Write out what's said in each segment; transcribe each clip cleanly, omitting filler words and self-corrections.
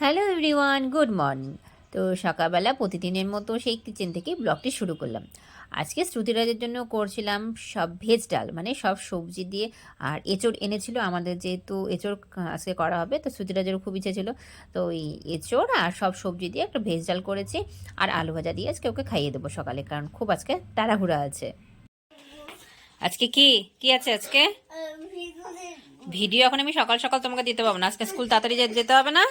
Hello everyone, good morning. তো সকালবেলা প্রতিদিনের মতো সেই কিচেন থেকে ব্লগটি শুরু করলাম। আজকে শ্রুতিরাজের জন্য করছিলাম সব ভেজ ডাল, মানে সব সবজি দিয়ে। আর এঁচড় এনেছিল আমাদের, যেহেতু এঁচড় আজকে করা হবে, তো শ্রুতিরাজেরও খুব ইচ্ছে ছিল। তো ওই এঁচড় আর সব সবজি দিয়ে একটা ভেজ ডাল করেছি। আর আলু ভাজা দিয়ে আজকে ওকে খাইয়ে দেবো সকালে, কারণ খুব আজকে তাড়াহুড়া আছে। আজকে কি কি আছে আজকে? ভিডিও এখন আমি সকাল সকাল তোমাকে দিতে পারবো না, আজকে স্কুল তাড়াতাড়ি যেতে হবে না।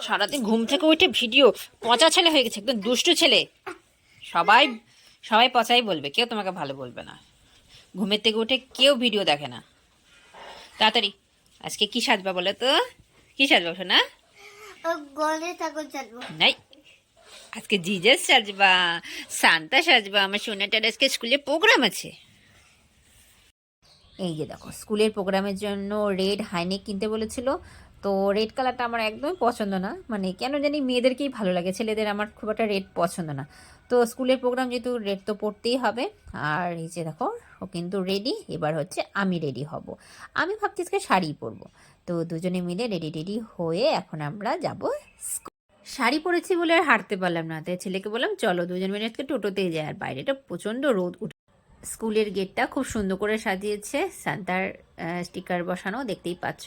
সারাদিন ঘুম থেকে উঠে ভিডিও, পচা ছেলে হয়ে গেছে, একদম দুষ্টু ছেলে। সবাই সবাই পচাই বলবে, কেউ তোমাকে ভালো বলবে না। ঘুমের থেকে উঠে কেউ ভিডিও দেখে না। তাড়াতাড়ি আজকে কি সাজবা বলে তো? কি সাজবা শোনা? নাই, আজকে জিজাস সাজবা, সান্তা সাজবা। আমার সোনাটার আজকে স্কুলে প্রোগ্রাম আছে। এই যে দেখো, স্কুলের প্রোগ্রামের জন্য রেড হাইনেক কিনতে বলেছিল। তো রেড কালারটা আমার একদমই পছন্দ না, মানে কেন জানি মেয়েদেরকেই ভালো লাগে, ছেলেদের আমার খুব একটা রেড পছন্দ না। তো স্কুলের প্রোগ্রাম যেহেতু রেড তো পরতেই হবে। আর এই যে দেখো, ও কিন্তু রেডি। এবার হচ্ছে আমি রেডি হব। আমি ভাবছি আজকে শাড়ি পরবো। তো দুজনে মিলে রেডি রেডি হয়ে এখন আমরা যাব। শাড়ি পরেছি বলে আর হাঁটতে পারলাম না, তাই ছেলেকে বললাম চলো দুজন মিলে আজকে টোটোতেই যায়। আর বাইরেটা প্রচণ্ড রোদ। স্কুলের গেটটা খুব সুন্দর করে সাজিয়েছে, সান্তার স্টিকার বসানো, দেখতেই পাচ্ছ।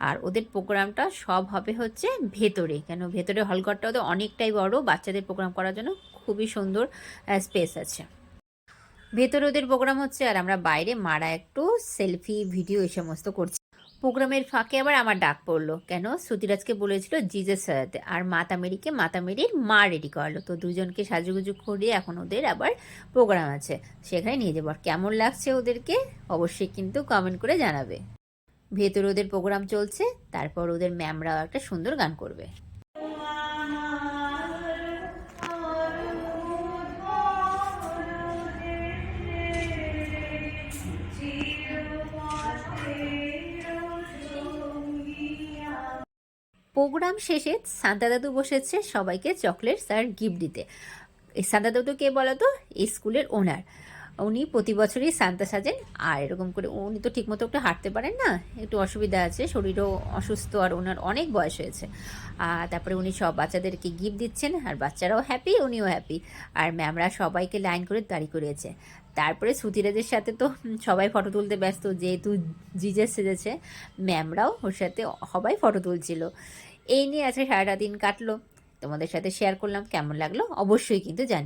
আর ওদের প্রোগ্রামটা সব হবে হচ্ছে ভেতরে, কেন ভেতরে হলঘরটা ওদের অনেকটাই বড়, বাচ্চাদের প্রোগ্রাম করার জন্য খুবই সুন্দর স্পেস আছে। ভেতরে ওদের প্রোগ্রাম হচ্ছে, আর আমরা বাইরে মারা একটু সেলফি ভিডিও এই সমস্ত করছি। প্রোগ্রামের ফাঁকে আবার আমার ডাক পড়লো, কেন শ্রুতিরাজকে বলেছিল জিজেস সাজাতে, আর মাতামেরির মা রেডি করালো। তো দুজনকে সাজুগুজু করিয়ে এখন ওদের আবার প্রোগ্রাম আছে, সেখানে নিয়ে যাবো। আর কেমন লাগছে ওদেরকে অবশ্যই কিন্তু কমেন্ট করে জানাবে। ভেতরে ওদের প্রোগ্রাম চলছে, তারপর ওদের ম্যামরাও একটা সুন্দর গান করবে। প্রোগ্রাম শেষে সান্তা দাদু বসেছে সবাইকে চকলেটস আর গিফট দিতে। এই সান্তা দাদু কে বলো তো? এই স্কুলের ওনার। উনি প্রতি বছরই সান্তা সাজেন। আর এরকম করে উনি তো ঠিকমতো একটু হাঁটতে পারেন না, একটু অসুবিধা আছে, শরীরও অসুস্থ, আর ওনার অনেক বয়স হয়েছে। আর তারপরে উনি সব বাচ্চাদেরকে গিফট দিচ্ছেন, আর বাচ্চারাও হ্যাপি, উনিও হ্যাপি। আর ম্যামরা সবাইকে লাইন করে দাঁড়িয়ে করিয়েছে। তারপরে শ্রুতিরাজের সাথে তো সবাই ফটো তুলতে ব্যস্ত, যেহেতু জিজে সেজেছে। ম্যামরাও ওর সাথে সবাই ফটো তুলছিল। এই নিয়ে আজকে সারাটা দিন কাটলো, তোমাদের সাথে শেয়ার করলাম। কেমন লাগলো অবশ্যই কিন্তু জানি।